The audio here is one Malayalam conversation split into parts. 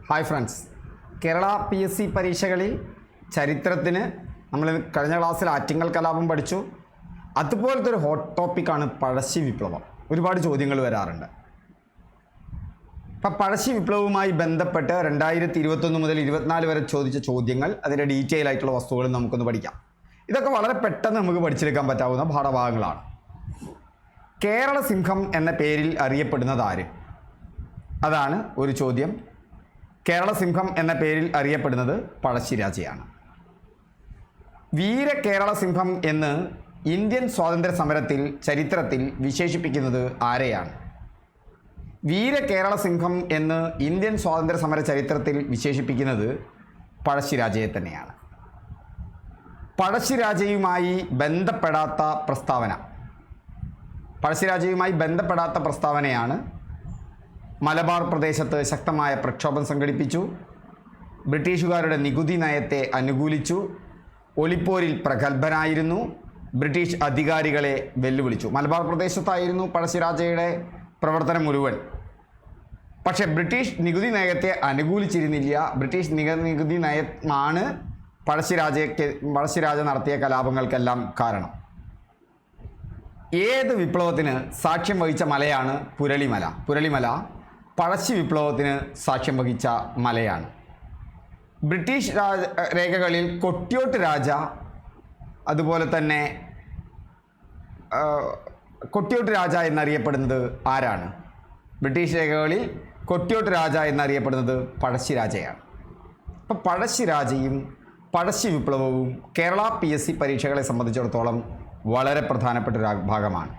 ഹായ് ഫ്രണ്ട്സ്, കേരള PSC പരീക്ഷകളിൽ ചരിത്രത്തിന് നമ്മൾ കഴിഞ്ഞ ക്ലാസ്സിൽ ആറ്റിങ്ങൽ കലാപം പഠിച്ചു. അതുപോലത്തെ ഒരു ഹോട്ട് ടോപ്പിക്കാണ് പഴശ്ശി വിപ്ലവം. ഒരുപാട് ചോദ്യങ്ങൾ വരാറുണ്ട്. അപ്പം പഴശ്ശി വിപ്ലവവുമായി ബന്ധപ്പെട്ട് 2021 മുതൽ 2024 വരെ ചോദിച്ച ചോദ്യങ്ങൾ, അതിൻ്റെ ഡീറ്റെയിൽ ആയിട്ടുള്ള വസ്തുക്കളും നമുക്കൊന്ന് പഠിക്കാം. ഇതൊക്കെ വളരെ പെട്ടെന്ന് നമുക്ക് പഠിച്ചെടുക്കാൻ പറ്റാവുന്ന പാഠഭാഗങ്ങളാണ്. കേരള സിംഹം എന്ന പേരിൽ അറിയപ്പെടുന്നത് ആര്? അതാണ് ഒരു ചോദ്യം. കേരള സിംഹം എന്ന പേരിൽ അറിയപ്പെടുന്നത് പഴശ്ശിരാജയാണ്. വീര കേരള സിംഹം എന്ന് ഇന്ത്യൻ സ്വാതന്ത്ര്യ സമരത്തിൽ ചരിത്രത്തിൽ വിശേഷിപ്പിക്കുന്നത് ആരെയാണ്? വീര കേരള സിംഹം എന്ന് ഇന്ത്യൻ സ്വാതന്ത്ര്യ സമര ചരിത്രത്തിൽ വിശേഷിപ്പിക്കുന്നത് പഴശ്ശിരാജയെ തന്നെയാണ്. പഴശ്ശിരാജയുമായി ബന്ധപ്പെടാത്ത പ്രസ്താവനയാണ് മലബാർ പ്രദേശത്ത് ശക്തമായ പ്രക്ഷോഭം സംഘടിപ്പിച്ചു, ബ്രിട്ടീഷുകാരുടെ നികുതി നയത്തെ അനുകൂലിച്ചു, ഒളിപ്പോരിൽ പ്രഗത്ഭനായിരുന്നു, ബ്രിട്ടീഷ് അധികാരികളെ വെല്ലുവിളിച്ചു. മലബാർ പ്രദേശത്തായിരുന്നു പഴശ്ശിരാജയുടെ പ്രവർത്തനം മുഴുവൻ. പക്ഷേ ബ്രിട്ടീഷ് നികുതി നയത്തെ അനുകൂലിച്ചിരുന്നില്ല. ബ്രിട്ടീഷ് നികുതി നയമാണ് പഴശ്ശിരാജ നടത്തിയ കലാപങ്ങൾക്കെല്ലാം കാരണം. ഏത് വിപ്ലവത്തിന് സാക്ഷ്യം വഹിച്ച മലയാണ് പുരളിമല പഴശ്ശി വിപ്ലവത്തിന് സാക്ഷ്യം വഹിച്ച മലയാണ്. ബ്രിട്ടീഷ് രേഖകളിൽ കൊട്ടിയോട്ട് രാജ, അതുപോലെ തന്നെ കൊട്ടിയോട്ട് രാജ എന്നറിയപ്പെടുന്നത് ആരാണ്? ബ്രിട്ടീഷ് രേഖകളിൽ കൊട്ടിയോട്ട് രാജ എന്നറിയപ്പെടുന്നത് പഴശ്ശിരാജയാണ്. അപ്പം പഴശ്ശിരാജയും പഴശ്ശി വിപ്ലവവും കേരള PSC പരീക്ഷകളെ സംബന്ധിച്ചിടത്തോളം വളരെ പ്രധാനപ്പെട്ട ഒരു ഭാഗമാണ്.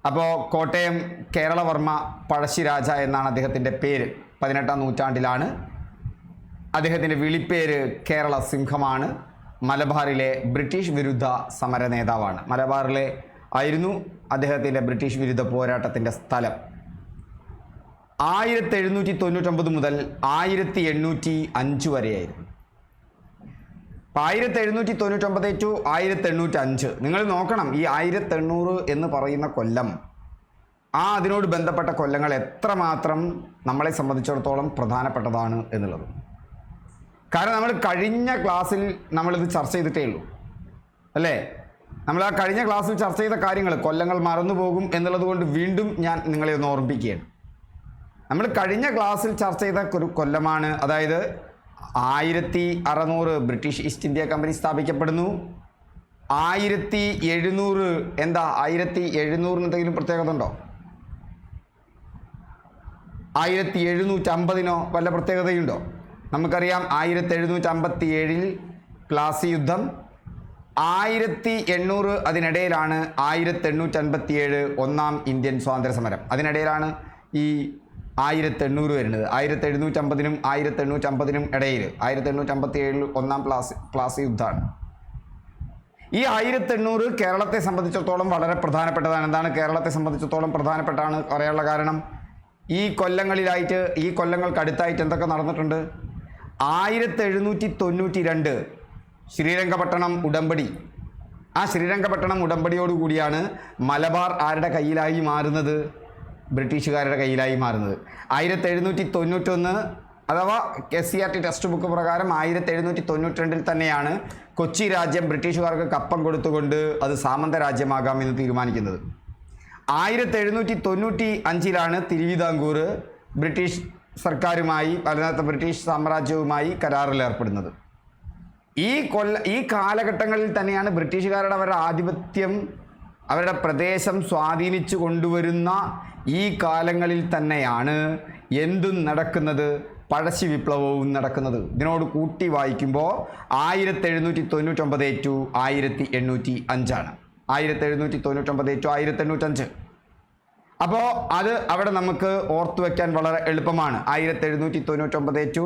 അപ്പോൾ കോട്ടയം കേരളവർമ്മ പഴശ്ശിരാജ എന്നാണ് അദ്ദേഹത്തിൻ്റെ പേര്. 18ാം നൂറ്റാണ്ടിലാണ്. അദ്ദേഹത്തിൻ്റെ വിളിപ്പേര് കേരള സിംഹമാണ്. മലബാറിലെ ബ്രിട്ടീഷ് വിരുദ്ധ സമര നേതാവാണ്. മലബാറിലെ ആയിരുന്നു അദ്ദേഹത്തിൻ്റെ ബ്രിട്ടീഷ് വിരുദ്ധ പോരാട്ടത്തിൻ്റെ സ്ഥലം. 1799 മുതൽ 1805 വരെയായിരുന്നു. 1799 to 1805 നിങ്ങൾ നോക്കണം. ഈ 1800 എന്ന് പറയുന്ന കൊല്ലം, അതിനോട് ബന്ധപ്പെട്ട കൊല്ലങ്ങൾ എത്രമാത്രം നമ്മളെ സംബന്ധിച്ചിടത്തോളം പ്രധാനപ്പെട്ടതാണ് എന്നുള്ളത്. കാരണം നമ്മൾ കഴിഞ്ഞ ക്ലാസ്സിൽ നമ്മളിത് ചർച്ച ചെയ്തിട്ടേ ഉള്ളൂ, അല്ലേ? നമ്മൾ ആ കഴിഞ്ഞ ക്ലാസ്സിൽ ചർച്ച ചെയ്ത കാര്യങ്ങൾ കൊല്ലങ്ങൾ മറന്നു പോകും എന്നുള്ളത് കൊണ്ട് വീണ്ടും ഞാൻ നിങ്ങളെ ഒന്ന് ഓർമ്മിപ്പിക്കുകയാണ്. നമ്മൾ കഴിഞ്ഞ ക്ലാസ്സിൽ ചർച്ച ചെയ്ത ഒരു കൊല്ലമാണ്, അതായത് 1600 ബ്രിട്ടീഷ് ഈസ്റ്റ് ഇന്ത്യ കമ്പനി സ്ഥാപിക്കപ്പെടുന്നു. 1700 എന്താ? 1700 എന്തെങ്കിലും പ്രത്യേകത ഉണ്ടോ? 1750 വല്ല പ്രത്യേകതയുണ്ടോ? നമുക്കറിയാം 1757 പ്ലാസി യുദ്ധം. 1800 അതിനിടയിലാണ് 1857 ഒന്നാം ഇന്ത്യൻ സ്വാതന്ത്ര്യ സമരം. അതിനിടയിലാണ് ഈ 1800 വരുന്നത്. 1750 1850 ഇടയിൽ 1857 ഒന്നാം പ്ലാസി യുദ്ധമാണ്. ഈ 1800 കേരളത്തെ സംബന്ധിച്ചിടത്തോളം വളരെ പ്രധാനപ്പെട്ടതാണ്. എന്താണ് കേരളത്തെ സംബന്ധിച്ചിടത്തോളം പ്രധാനപ്പെട്ടാണ് പറയാനുള്ള കാരണം? ഈ കൊല്ലങ്ങൾക്കടുത്തായിട്ട് എന്തൊക്കെ നടന്നിട്ടുണ്ട്? 1792 ശ്രീരംഗപട്ടണം ഉടമ്പടി. ആ ശ്രീരംഗപട്ടണം ഉടമ്പടിയോടുകൂടിയാണ് മലബാർ ആരുടെ കയ്യിലായി മാറുന്നത്? ബ്രിട്ടീഷുകാരുടെ കയ്യിലായി മാറുന്നത്. 1791 അഥവാ SCERT ടെക്സ്റ്റ് ബുക്ക് പ്രകാരം 1792 തന്നെയാണ് കൊച്ചി രാജ്യം ബ്രിട്ടീഷുകാർക്ക് കപ്പം കൊടുത്തുകൊണ്ട് അത് സാമന്ത രാജ്യമാകാമെന്ന് തീരുമാനിക്കുന്നത്. 1795 തിരുവിതാംകൂർ ബ്രിട്ടീഷ് സർക്കാരുമായി, അല്ലാത്ത ബ്രിട്ടീഷ് സാമ്രാജ്യവുമായി കരാറിൽ ഏർപ്പെടുന്നത്. ഈ കാലഘട്ടങ്ങളിൽ തന്നെയാണ് ബ്രിട്ടീഷുകാരുടെ അവരുടെ ആധിപത്യം, അവരുടെ പ്രദേശം സ്വാധീനിച്ചു കൊണ്ടുവരുന്ന ഈ കാലങ്ങളിൽ തന്നെയാണ് എന്തും നടക്കുന്നത്? പഴശ്ശി വിപ്ലവവും നടക്കുന്നത്. ഇതിനോട് കൂട്ടി വായിക്കുമ്പോൾ 1799 to 1805 ആണ്. 1799 to 1805. അപ്പോൾ അത് അവിടെ നമുക്ക് ഓർത്തു വയ്ക്കാൻ വളരെ എളുപ്പമാണ്. 1799 to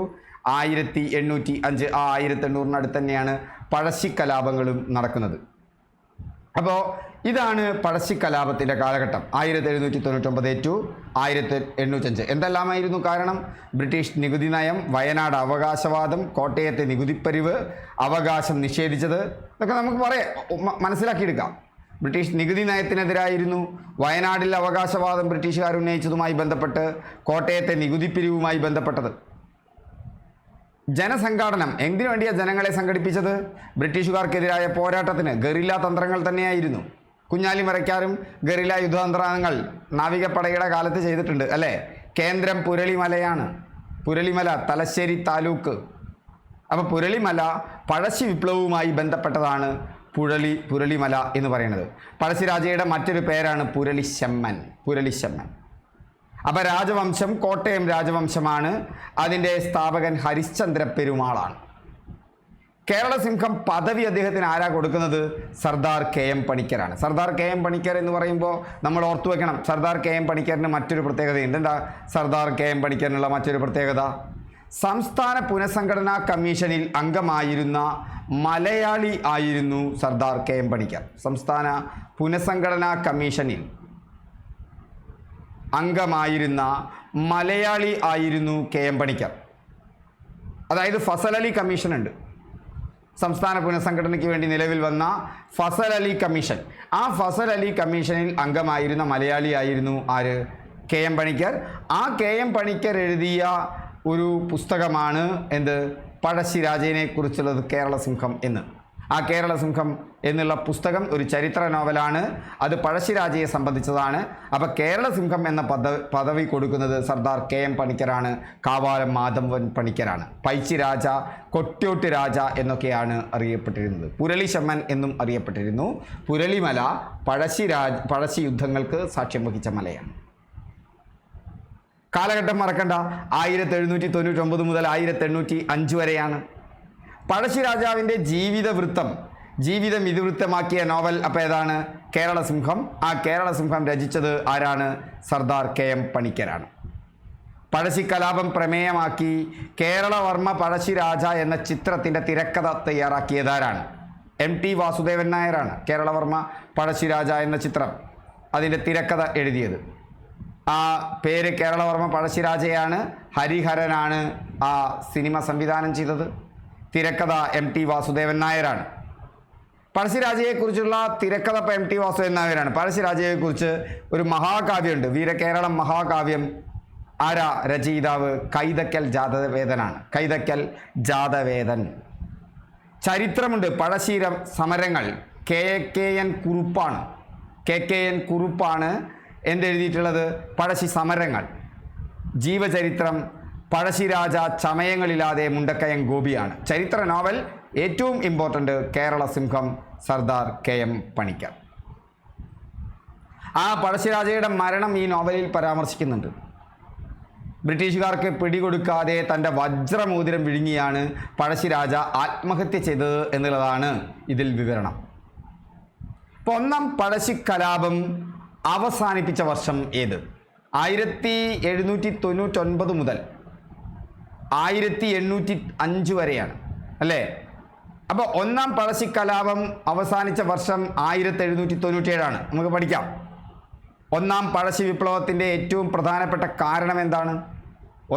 1805. 1800 തന്നെയാണ് പഴശ്ശി കലാപങ്ങളും നടക്കുന്നത്. അപ്പോൾ ഇതാണ് പഴശ്ശി കലാപത്തിൻ്റെ കാലഘട്ടം. 1799 to 1805. എന്തെല്ലാമായിരുന്നു കാരണം? ബ്രിട്ടീഷ് നികുതി നയം, വയനാട് അവകാശവാദം, കോട്ടയത്തെ നികുതിപ്പരിവ്, അവകാശം നിഷേധിച്ചത്, ഇതൊക്കെ നമുക്ക് മനസ്സിലാക്കിയെടുക്കാം. ബ്രിട്ടീഷ് നികുതി നയത്തിനെതിരായിരുന്നു. വയനാടിൽ അവകാശവാദം ബ്രിട്ടീഷുകാർ ഉന്നയിച്ചതുമായി ബന്ധപ്പെട്ട് കോട്ടയത്തെ നികുതി പിരിവുമായി ബന്ധപ്പെട്ടത്. ജനസംഘാടനം എന്തിനു വേണ്ടിയാണ് ജനങ്ങളെ സംഘടിപ്പിച്ചത്? ബ്രിട്ടീഷുകാർക്കെതിരായ പോരാട്ടത്തിന്. ഗറില്ല തന്ത്രങ്ങൾ തന്നെയായിരുന്നു. കുഞ്ഞാലിമരയ്ക്കാരും ഗറില്ല യുദ്ധതന്ത്രങ്ങൾ നാവികപ്പടയുടെ കാലത്ത് ചെയ്തിട്ടുണ്ട് അല്ലേ? കേന്ദ്രം പുരളിമലയാണ്. പുരളിമല തലശ്ശേരി താലൂക്ക്. അപ്പോൾ പുരളിമല പഴശ്ശി വിപ്ലവവുമായി ബന്ധപ്പെട്ടതാണ് പുരളിമല എന്ന് പറയുന്നത്. പഴശ്ശിരാജയുടെ മറ്റൊരു പേരാണ് പുരളിശമ്മൻ. അപ്പോൾ രാജവംശം കോട്ടയം രാജവംശമാണ്. അതിൻ്റെ സ്ഥാപകൻ ഹരിശ്ചന്ദ്ര പെരുമാളാണ്. കേരള സിംഹം പദവി അദ്ദേഹത്തിന് ആരാ കൊടുക്കുന്നത്? സർദാർ KM പണിക്കരാണ്. സർദാർ KM പണിക്കർ എന്ന് പറയുമ്പോൾ നമ്മൾ ഓർത്തു വെക്കണം, സർദാർ KM പണിക്കറിന് മറ്റൊരു പ്രത്യേകതയുണ്ട്. എന്താ സർദാർ KM പണിക്കറിനുള്ള മറ്റൊരു പ്രത്യേകത? സംസ്ഥാന പുനഃസംഘടനാ കമ്മീഷനിൽ അംഗമായിരുന്ന മലയാളി ആയിരുന്നു സർദാർ KM പണിക്കർ. സംസ്ഥാന പുനഃസംഘടനാ കമ്മീഷനിൽ അംഗമായിരുന്ന മലയാളി ആയിരുന്നു KM പണിക്കർ. അതായത് ഫസൽ അലി കമ്മീഷൻ ഉണ്ട്, സംസ്ഥാന പുനഃസംഘടനയ്ക്ക് വേണ്ടി നിലവിൽ വന്ന ഫസൽ അലി കമ്മീഷൻ. ആ ഫസൽ അലി കമ്മീഷനിൽ അംഗമായിരുന്ന മലയാളി ആയിരുന്നു ആര്? KM പണിക്കർ. ആ KM പണിക്കർ എഴുതിയ ഒരു പുസ്തകമാണ് എന്ത്? പഴശ്ശിരാജയെ കുറിച്ചുള്ളത് കേരള സിംഹം എന്ന്. ആ കേരള സിംഹം എന്നുള്ള പുസ്തകം ഒരു ചരിത്ര നോവലാണ്. അത് പഴശ്ശിരാജയെ സംബന്ധിച്ചതാണ്. അപ്പോൾ കേരള സിംഹം എന്ന പദവി കൊടുക്കുന്നത് സർദാർ KM പണിക്കരാണ്. കാവാലം മാധവൻ പണിക്കരാണ്. പൈച്ചി രാജ, കൊട്യോട്ട് രാജ എന്നൊക്കെയാണ് അറിയപ്പെട്ടിരുന്നത്. പുരളിശമ്മൻ എന്നും അറിയപ്പെട്ടിരുന്നു. പുരളിമല പഴശ്ശി യുദ്ധങ്ങൾക്ക് സാക്ഷ്യം വഹിച്ച മലയാണ്. കാലഘട്ടം മറക്കണ്ട, 1799 മുതൽ 1805 വരെയാണ്. പഴശ്ശിരാജാവിൻ്റെ ജീവിതം ഇതിവൃത്തമാക്കിയ നോവൽ അപ്പോൾ ഏതാണ്? കേരള സിംഹം. ആ കേരള സിംഹം രചിച്ചത് ആരാണ്? സർദാർ KM പണിക്കരാണ്. പഴശ്ശി കലാപം പ്രമേയമാക്കി കേരളവർമ്മ പഴശ്ശിരാജ എന്ന ചിത്രത്തിൻ്റെ തിരക്കഥ തയ്യാറാക്കിയതാരാണ്? MT വാസുദേവൻ നായരാണ്. കേരളവർമ്മ പഴശ്ശിരാജ എന്ന ചിത്രം അതിൻ്റെ തിരക്കഥ എഴുതിയത്. ആ പേര് കേരളവർമ്മ പഴശ്ശിരാജയാണ്. ഹരിഹരനാണ് ആ സിനിമ സംവിധാനം ചെയ്തത്. തിരക്കഥ MT വാസുദേവൻ നായരാണ്. പഴശ്ശിരാജയെക്കുറിച്ചുള്ള തിരക്കഥ MT വാസുദേവൻ നായരാണ്. പഴശ്ശിരാജയെക്കുറിച്ച് ഒരു മഹാകാവ്യമുണ്ട്, വീരകേരളം മഹാകാവ്യം. ആരാ രചയിതാവ്? കൈതക്കൽ ജാതവേദനാണ്. കൈതക്കൽ ജാതവേദൻ. ചരിത്രമുണ്ട്, പഴശ്ശി സമരങ്ങൾ. KKN കുറുപ്പാണ് എന്തെഴുതിയിട്ടുള്ളത്? പഴശ്ശി സമരങ്ങൾ. ജീവചരിത്രം പഴശ്ശിരാജ ചമയങ്ങളില്ലാതെ മുണ്ടക്കയം ഗോപിയാണ്. ചരിത്ര നോവൽ ഏറ്റവും ഇമ്പോർട്ടൻ്റ് കേരള സിംഹം സർദാർ KM പണിക്കർ. ആ പഴശ്ശിരാജയുടെ മരണം ഈ നോവലിൽ പരാമർശിക്കുന്നുണ്ട്. ബ്രിട്ടീഷുകാർക്ക് പിടികൊടുക്കാതെ തൻ്റെ വജ്രമോതിരം വിഴുങ്ങിയാണ് പഴശ്ശിരാജ ആത്മഹത്യ ചെയ്തത് എന്നുള്ളതാണ് ഇതിൽ വിവരണം. ഇപ്പോൾ ഒന്നാം പഴശ്ശി കലാപം അവസാനിപ്പിച്ച വർഷം ഏത്? 1799 മുതൽ 1805 വരെയാണ് അല്ലേ? അപ്പോൾ ഒന്നാം പഴശ്ശി കലാപം അവസാനിച്ച വർഷം 1797 നമുക്ക് പഠിക്കാം. ഒന്നാം പഴശ്ശി വിപ്ലവത്തിൻ്റെ ഏറ്റവും പ്രധാനപ്പെട്ട കാരണം എന്താണ്?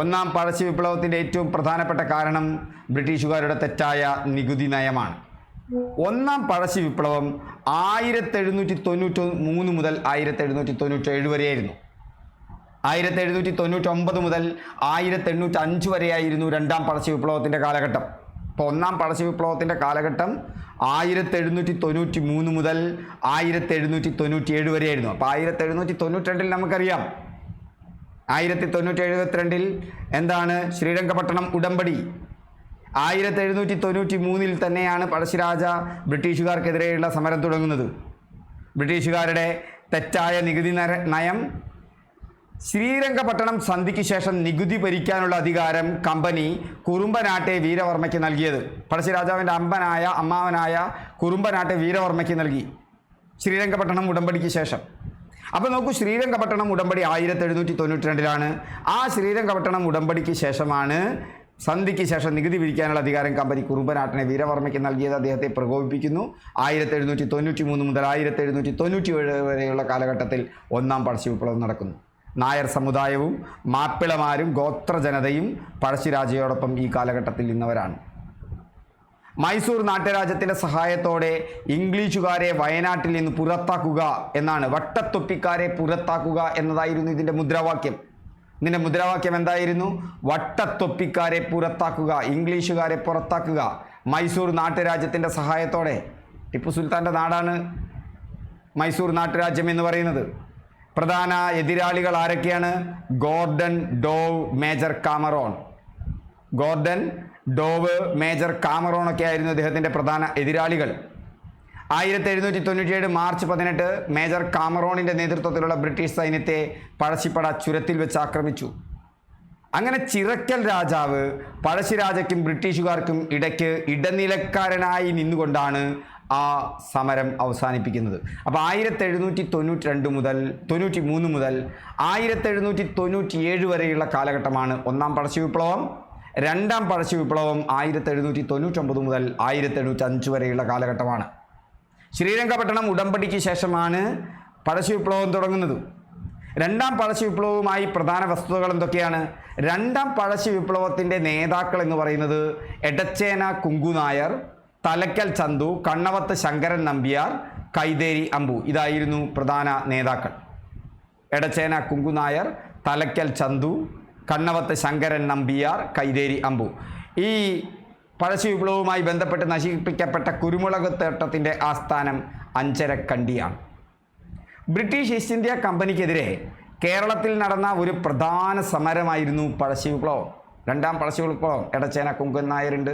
ഒന്നാം പഴശ്ശി വിപ്ലവത്തിൻ്റെ ഏറ്റവും പ്രധാനപ്പെട്ട കാരണം ബ്രിട്ടീഷുകാരുടെ തെറ്റായ നികുതി നയമാണ്. ഒന്നാം പഴശ്ശി വിപ്ലവം 1793 മുതൽ 1797 വരെയായിരുന്നു. 1799 മുതൽ 1805 വരെയായിരുന്നു രണ്ടാം പഴശ്ശി വിപ്ലവത്തിൻ്റെ കാലഘട്ടം. അപ്പോൾ ഒന്നാം പഴശ്ശി വിപ്ലവത്തിൻ്റെ കാലഘട്ടം 1793 മുതൽ 1797 വരെയായിരുന്നു. അപ്പോൾ 1792 നമുക്കറിയാം, 1772 എന്താണ്? ശ്രീരംഗപട്ടണം ഉടമ്പടി. 1793 തന്നെയാണ് പഴശ്ശിരാജ ബ്രിട്ടീഷുകാർക്കെതിരെയുള്ള സമരം തുടങ്ങുന്നത്. ബ്രിട്ടീഷുകാരുടെ തെറ്റായ നികുതി നയം. ശ്രീരംഗപട്ടണം സന്ധിക്ക് ശേഷം നികുതി ഭരിക്കാനുള്ള അധികാരം കമ്പനി കുറുമ്പനാട്ടെ വീരവർമ്മയ്ക്ക് നൽകിയത്. പഴശ്ശിരാജാവിൻ്റെ അമ്മാവനായ കുറുമ്പനാട്ടെ വീരവർമ്മയ്ക്ക് നൽകി ശ്രീരംഗപട്ടണം ഉടമ്പടിക്ക് ശേഷം. അപ്പോൾ നോക്കൂ, ശ്രീരംഗപട്ടണം ഉടമ്പടി 1792 ആ ശ്രീരംഗപട്ടണം ഉടമ്പടിക്ക് ശേഷമാണ് സന്ധിക്ക് ശേഷം നികുതി പിരിക്കാനുള്ള അധികാരം കമ്പനി കുറുമ്പനാട്ടിനെ വീരവർമ്മയ്ക്ക് നൽകിയത്. അദ്ദേഹത്തെ പ്രകോപിപ്പിക്കുന്നു. 1793 മുതൽ 1797 വരെയുള്ള കാലഘട്ടത്തിൽ ഒന്നാം പഴശ്ശി വിപ്ലവം നടക്കുന്നു. നായർ സമുദായവും മാപ്പിളമാരും ഗോത്രജനതയും പഴശ്ശിരാജയോടൊപ്പം ഈ കാലഘട്ടത്തിൽ നിന്നവരാണ്. മൈസൂർ നാട്ടുരാജ്യത്തിൻ്റെ സഹായത്തോടെ ഇംഗ്ലീഷുകാരെ വയനാട്ടിൽ നിന്ന് പുറത്താക്കുക എന്നാണ്, വട്ടത്തൊപ്പിക്കാരെ പുറത്താക്കുക എന്നതായിരുന്നു ഇതിൻ്റെ മുദ്രാവാക്യം. ഇതിൻ്റെ മുദ്രാവാക്യം എന്തായിരുന്നു? വട്ടത്തൊപ്പിക്കാരെ പുറത്താക്കുക, ഇംഗ്ലീഷുകാരെ പുറത്താക്കുക. മൈസൂർ നാട്ടുരാജ്യത്തിൻ്റെ സഹായത്തോടെ, ടിപ്പു സുൽത്താൻ്റെ നാടാണ് മൈസൂർ നാട്ടുരാജ്യം എന്ന് പറയുന്നത്. പ്രധാന എതിരാളികൾ ആരൊക്കെയാണ്? ഗോർഡൻ, ഡോവ്, മേജർ കാമറോൺ. ഗോർഡൻ, ഡോവ്, മേജർ കാമറോൺ ഒക്കെ ആയിരുന്നു അദ്ദേഹത്തിൻ്റെ പ്രധാന എതിരാളികൾ. 1797 മാർച്ച് 18 മേജർ കാമറോണിൻ്റെ നേതൃത്വത്തിലുള്ള ബ്രിട്ടീഷ് സൈന്യത്തെ പഴശ്ശിപ്പട ചുരത്തിൽ വെച്ച് ആക്രമിച്ചു. അങ്ങനെ ചിറക്കൽ രാജാവ് പഴശ്ശിരാജയ്ക്കും ബ്രിട്ടീഷുകാർക്കും ഇടയ്ക്ക് ഇടനിലക്കാരനായി നിന്നുകൊണ്ടാണ് ആ സമരം അവസാനിപ്പിക്കുന്നത്. അപ്പോൾ 1792 മുതൽ 93 മുതൽ 1797 വരെയുള്ള കാലഘട്ടമാണ് ഒന്നാം പഴശ്ശി വിപ്ലവം. രണ്ടാം പഴശ്ശി വിപ്ലവം 1799 മുതൽ 1805 വരെയുള്ള കാലഘട്ടമാണ്. ശ്രീരംഗപട്ടണം ഉടമ്പടിക്ക് ശേഷമാണ് പഴശ്ശി വിപ്ലവം തുടങ്ങുന്നത്. രണ്ടാം പഴശ്ശി വിപ്ലവവുമായി പ്രധാന വസ്തുതകൾ എന്തൊക്കെയാണ്? രണ്ടാം പഴശ്ശി വിപ്ലവത്തിൻ്റെ നേതാക്കൾ എന്ന് പറയുന്നത് എടച്ചേന കുങ്കുനായർ, തലക്കൽ ചന്തു, കണ്ണവത്ത് ശങ്കരൻ നമ്പ്യാർ, കൈതേരി അമ്പു. ഇതായിരുന്നു പ്രധാന നേതാക്കൾ. എടച്ചേന കുങ്കുനായർ, തലക്കൽ ചന്തു, കണ്ണവത്ത് ശങ്കരൻ നമ്പ്യാർ, കൈതേരി അമ്പു. ഈ പഴശ്ശി വിപ്ലവവുമായി ബന്ധപ്പെട്ട് നശിപ്പിക്കപ്പെട്ട കുരുമുളക് തോട്ടത്തിൻ്റെ ആസ്ഥാനം അഞ്ചരക്കണ്ടിയാണ്. ബ്രിട്ടീഷ് ഈസ്റ്റ് ഇന്ത്യ കമ്പനിക്കെതിരെ കേരളത്തിൽ നടന്ന ഒരു പ്രധാന സമരമായിരുന്നു പഴശ്ശി വിപ്ലവം. രണ്ടാം പഴശ്ശി വിപ്ലവം. എടച്ചേന കുങ്കുനായരുണ്ട്,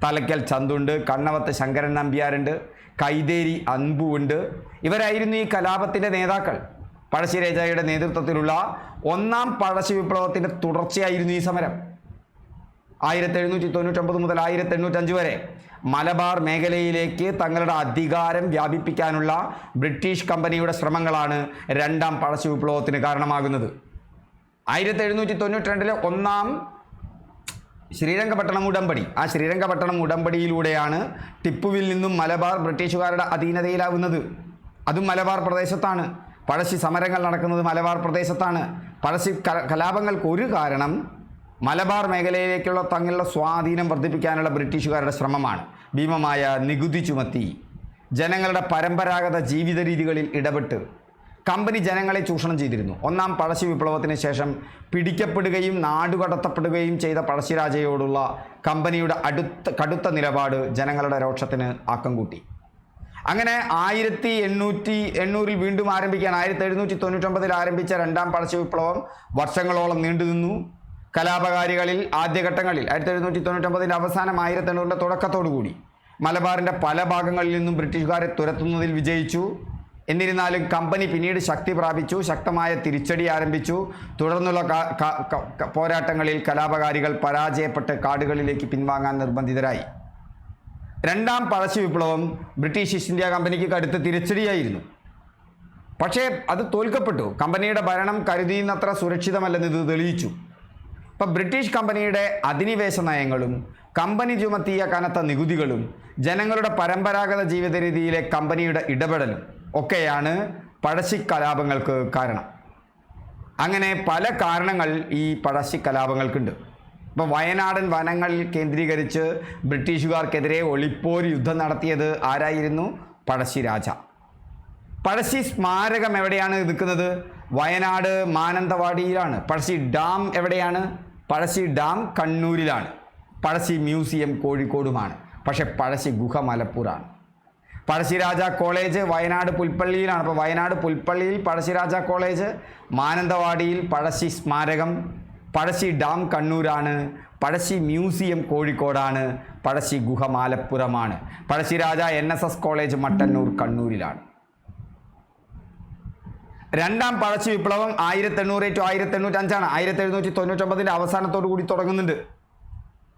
തലക്കൽ ചന്തുണ്ട്, കണ്ണവത്ത് ശങ്കരൻ നമ്പ്യാരുണ്ട്, കൈതേരി അൻപുണ്ട്. ഇവരായിരുന്നു ഈ കലാപത്തിൻ്റെ നേതാക്കൾ. പഴശ്ശിരാജയുടെ നേതൃത്വത്തിലുള്ള ഒന്നാം പഴശ്ശി വിപ്ലവത്തിൻ്റെ തുടർച്ചയായിരുന്നു ഈ സമരം. 1799 മുതൽ 1805 വരെ മലബാർ മേഖലയിലേക്ക് തങ്ങളുടെ അധികാരം വ്യാപിപ്പിക്കാനുള്ള ബ്രിട്ടീഷ് കമ്പനിയുടെ ശ്രമങ്ങളാണ് രണ്ടാം പഴശ്ശി വിപ്ലവത്തിന് കാരണമാകുന്നത്. 1792 ഒന്നാം ശ്രീരംഗപട്ടണം ഉടമ്പടി, ആ ശ്രീരംഗപട്ടണം ഉടമ്പടിയിലൂടെയാണ് ടിപ്പുവിൽ നിന്നും മലബാർ ബ്രിട്ടീഷുകാരുടെ അധീനതയിലാവുന്നത്. അതും മലബാർ പ്രദേശത്താണ്. പഴശ്ശി സമരങ്ങൾ നടക്കുന്നത് മലബാർ പ്രദേശത്താണ്. പഴശ്ശി കലാപങ്ങൾക്ക് ഒരു കാരണം മലബാർ മേഖലയിലേക്കുള്ള തങ്ങളുടെ സ്വാധീനം വർദ്ധിപ്പിക്കാനുള്ള ബ്രിട്ടീഷുകാരുടെ ശ്രമമാണ്. ഭീമമായ നികുതി ചുമത്തി ജനങ്ങളുടെ പരമ്പരാഗത ജീവിത രീതികളിൽ ഇടപെട്ട് കമ്പനി ജനങ്ങളെ ചൂഷണം ചെയ്തിരുന്നു. ഒന്നാം പഴശ്ശി വിപ്ലവത്തിന് ശേഷം പിടിക്കപ്പെടുകയും നാടുകടത്തപ്പെടുകയും ചെയ്ത പഴശ്ശിരാജയോടുള്ള കമ്പനിയുടെ കടുത്ത നിലപാട് ജനങ്ങളുടെ രോഷത്തിന് ആക്കം കൂട്ടി. അങ്ങനെ 1800 വീണ്ടും ആരംഭിക്കാൻ 1799 ആരംഭിച്ച രണ്ടാം പഴശ്ശി വിപ്ലവം വർഷങ്ങളോളം നീണ്ടുനിന്നു. കലാപകാരികളിൽ ആദ്യഘട്ടങ്ങളിൽ 1799 അവസാനം 1800 തുടക്കത്തോടുകൂടി മലബാറിൻ്റെ പല ഭാഗങ്ങളിൽ നിന്നും ബ്രിട്ടീഷുകാരെ തുരത്തുന്നതിൽ വിജയിച്ചു. എന്നിരുന്നാലും കമ്പനി പിന്നീട് ശക്തി പ്രാപിച്ചു, ശക്തമായ തിരിച്ചടി ആരംഭിച്ചു. തുടർന്നുള്ള പോരാട്ടങ്ങളിൽ കലാപകാരികൾ പരാജയപ്പെട്ട് കാടുകളിലേക്ക് പിൻവാങ്ങാൻ നിർബന്ധിതരായി. രണ്ടാം പഴശ്ശി വിപ്ലവം ബ്രിട്ടീഷ് ഈസ്റ്റ് ഇന്ത്യ കമ്പനിക്ക് കടുത്ത തിരിച്ചടിയായിരുന്നു. പക്ഷേ അത് തോൽക്കപ്പെട്ടു. കമ്പനിയുടെ ഭരണം കരുതിയുന്നത്ര സുരക്ഷിതമല്ലെന്ന് ഇത് തെളിയിച്ചു. ഇപ്പം ബ്രിട്ടീഷ് കമ്പനിയുടെ അധിനിവേശ നയങ്ങളും കമ്പനി ചുമത്തിയ കനത്ത നികുതികളും ജനങ്ങളുടെ പരമ്പരാഗത ജീവിത രീതിയിലെ കമ്പനിയുടെ ഇടപെടലും ഒക്കെയാണ് പഴശ്ശി കലാപങ്ങൾക്ക് കാരണം. അങ്ങനെ പല കാരണങ്ങൾ ഈ പഴശ്ശി കലാപങ്ങൾക്കുണ്ട്. ഇപ്പോൾ വയനാടൻ വനങ്ങളിൽ കേന്ദ്രീകരിച്ച് ബ്രിട്ടീഷുകാർക്കെതിരെ ഒളിപ്പോര് യുദ്ധം നടത്തിയത് ആരായിരുന്നു? പഴശ്ശിരാജ. പഴശ്ശി സ്മാരകം എവിടെയാണ് നിൽക്കുന്നത്? വയനാട് മാനന്തവാടിയിലാണ്. പഴശ്ശി ഡാം എവിടെയാണ്? പഴശ്ശി ഡാം കണ്ണൂരിലാണ്. പഴശ്ശി മ്യൂസിയം കോഴിക്കോടുമാണ്. പക്ഷേ പഴശ്ശി ഗുഹ മലപ്പുറാണ്. പഴശ്ശിരാജ കോളേജ് വയനാട് പുൽപ്പള്ളിയിലാണ്. അപ്പോൾ വയനാട് പുൽപ്പള്ളിയിൽ പഴശ്ശിരാജ കോളേജ്, മാനന്തവാടിയിൽ പഴശ്ശി സ്മാരകം, പഴശ്ശി ഡാം കണ്ണൂരാണ്, പഴശ്ശി മ്യൂസിയം കോഴിക്കോടാണ്, പഴശ്ശി ഗുഹ മലപ്പുറമാണ്. Pazhassiraja NSS college Mattannur കണ്ണൂരിലാണ്. രണ്ടാം പഴശ്ശി വിപ്ലവം 1800 to 1805 1799 അവസാനത്തോടു കൂടി തുടങ്ങുന്നുണ്ട്.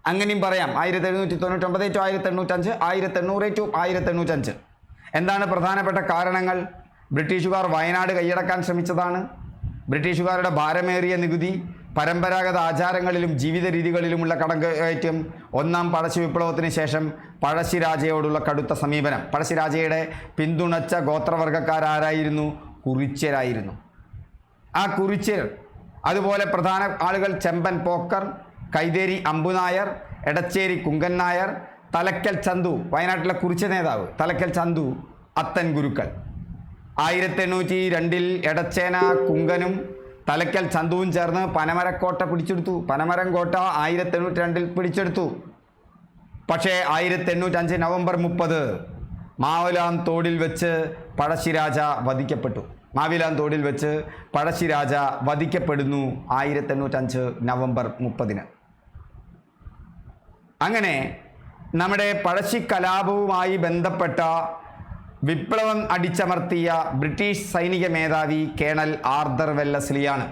അങ്ങനെയും പറയാം. 1799 to 1805, 1800 to 1805. എന്താണ് പ്രധാനപ്പെട്ട കാരണങ്ങൾ? ബ്രിട്ടീഷുകാർ വയനാട് കൈയടക്കാൻ ശ്രമിച്ചതാണ്. ബ്രിട്ടീഷുകാരുടെ ഭാരമേറിയ നികുതി, പരമ്പരാഗത ആചാരങ്ങളിലും ജീവിത രീതികളിലുമുള്ള കടങ്കയറ്റം, ഒന്നാം പഴശ്ശി വിപ്ലവത്തിന് ശേഷം പഴശ്ശിരാജയോടുള്ള കടുത്ത സമീപനം. പഴശ്ശിരാജയുടെ പിന്തുണച്ച ഗോത്രവർഗ്ഗക്കാരായിരുന്നു? കുറിച്യരായിരുന്നു. ആ കുറിച്യർ, അതുപോലെ പ്രധാന ആളുകൾ ചെമ്പൻ പോക്കർ, കൈതേരി അമ്പുനായർ, എടച്ചേരി കുങ്കൻ നായർ, തലക്കൽ ചന്തു, വയനാട്ടിലെ കുറിച്യ നേതാവ് തലക്കൽ ചന്തു, അത്തൻ ഗുരുക്കൾ. 1802 എടച്ചേന കുങ്കനും തലക്കൽ ചന്തുവും ചേർന്ന് പനമരക്കോട്ട പിടിച്ചെടുത്തു. പനമരം കോട്ട 1802 പിടിച്ചെടുത്തു. പക്ഷേ 1805 നവംബർ 30 മാവിലാം തോടിൽ വെച്ച് പഴശ്ശിരാജ വധിക്കപ്പെട്ടു. മാവിലാം തോടിൽ വെച്ച് പഴശ്ശിരാജ വധിക്കപ്പെടുന്നു 1805 നവംബർ 30. അങ്ങനെ നമ്മുടെ പഴശ്ശി കലാപവുമായി ബന്ധപ്പെട്ട വിപ്ലവം അടിച്ചമർത്തിയ ബ്രിട്ടീഷ് സൈനിക മേധാവി കേണൽ ആർതർ വെല്ലസ്ലിയാണ്.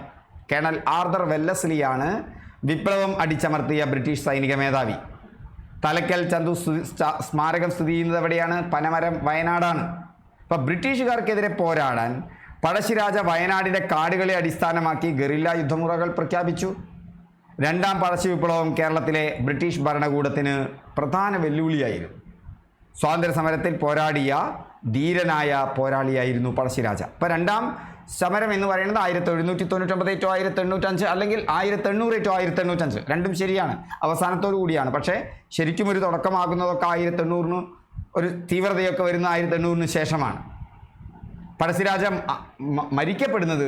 കേണൽ ആർതർ വെല്ലസ്ലിയാണ് വിപ്ലവം അടിച്ചമർത്തിയ ബ്രിട്ടീഷ് സൈനിക മേധാവി. തലക്കൽ ചന്തു സ്മാരകം സ്ഥിതി ചെയ്യുന്നത് എവിടെയാണ്? പനമരം, വയനാടാണ്. അപ്പോൾ ബ്രിട്ടീഷുകാർക്കെതിരെ പോരാടാൻ പഴശ്ശിരാജ വയനാടിൻ്റെ കാടുകളെ അടിസ്ഥാനമാക്കി ഗറില്ല യുദ്ധമുറകൾ പ്രഖ്യാപിച്ചു. രണ്ടാം പഴശ്ശി വിപ്ലവം കേരളത്തിലെ ബ്രിട്ടീഷ് ഭരണകൂടത്തിന് പ്രധാന വെല്ലുവിളിയായിരുന്നു. സ്വാതന്ത്ര്യ സമരത്തിൽ പോരാടിയ ധീരനായ പോരാളിയായിരുന്നു പഴശ്ശിരാജ. അപ്പോൾ രണ്ടാം സമരം എന്ന് പറയുന്നത് 1799 to 1805 അല്ലെങ്കിൽ 1800 to 1805 രണ്ടും ശരിയാണ്, അവസാനത്തോടു കൂടിയാണ്. പക്ഷേ ശരിക്കും ഒരു തുടക്കമാകുന്നതൊക്കെ 1800 ഒരു തീവ്രതയൊക്കെ വരുന്ന 1800 ശേഷമാണ്. പഴശ്ശിരാജ വധിക്കപ്പെടുന്നത്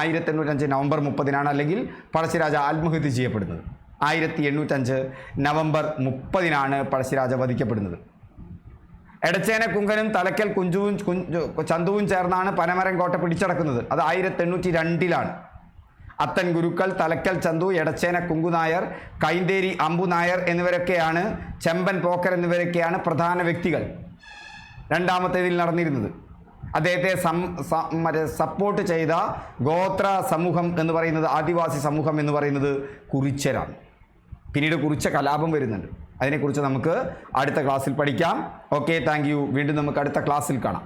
1805 നവംബർ 30 അല്ലെങ്കിൽ പഴശ്ശിരാജ ആത്മഹത്യ ചെയ്യപ്പെടുന്നത് 1805 നവംബർ 30 പഴശ്ശിരാജ വധിക്കപ്പെടുന്നത്. എടച്ചേന കുങ്കനും തലക്കൽ ചന്തുവും ചേർന്നാണ് പനമരം കോട്ട പിടിച്ചടക്കുന്നത്. അത് 1802 അത്തൻ ഗുരുക്കൾ, തലക്കൽ ചന്തു, എടച്ചേന കുങ്കുനായർ, കൈന്തേരി അമ്പു നായർ എന്നിവരൊക്കെയാണ്, ചെമ്പൻ പോക്കർ എന്നിവരൊക്കെയാണ് പ്രധാന വ്യക്തികൾ. രണ്ടാമത്തേതിൽ നടന്നിരുന്നത് അദ്ദേഹത്തെ സപ്പോർട്ട് ചെയ്ത ഗോത്ര സമൂഹം എന്ന് പറയുന്നത്, ആദിവാസി സമൂഹം എന്ന് പറയുന്നത് കുറിച്യരാണ്. പിന്നീട് കുറിച്യ കലാപം വരുന്നുണ്ട്. അതിനെക്കുറിച്ച് നമുക്ക് അടുത്ത ക്ലാസ്സിൽ പഠിക്കാം. Okay, thank you. വീണ്ടും നമുക്ക് അടുത്ത ക്ലാസ്സിൽ കാണാം.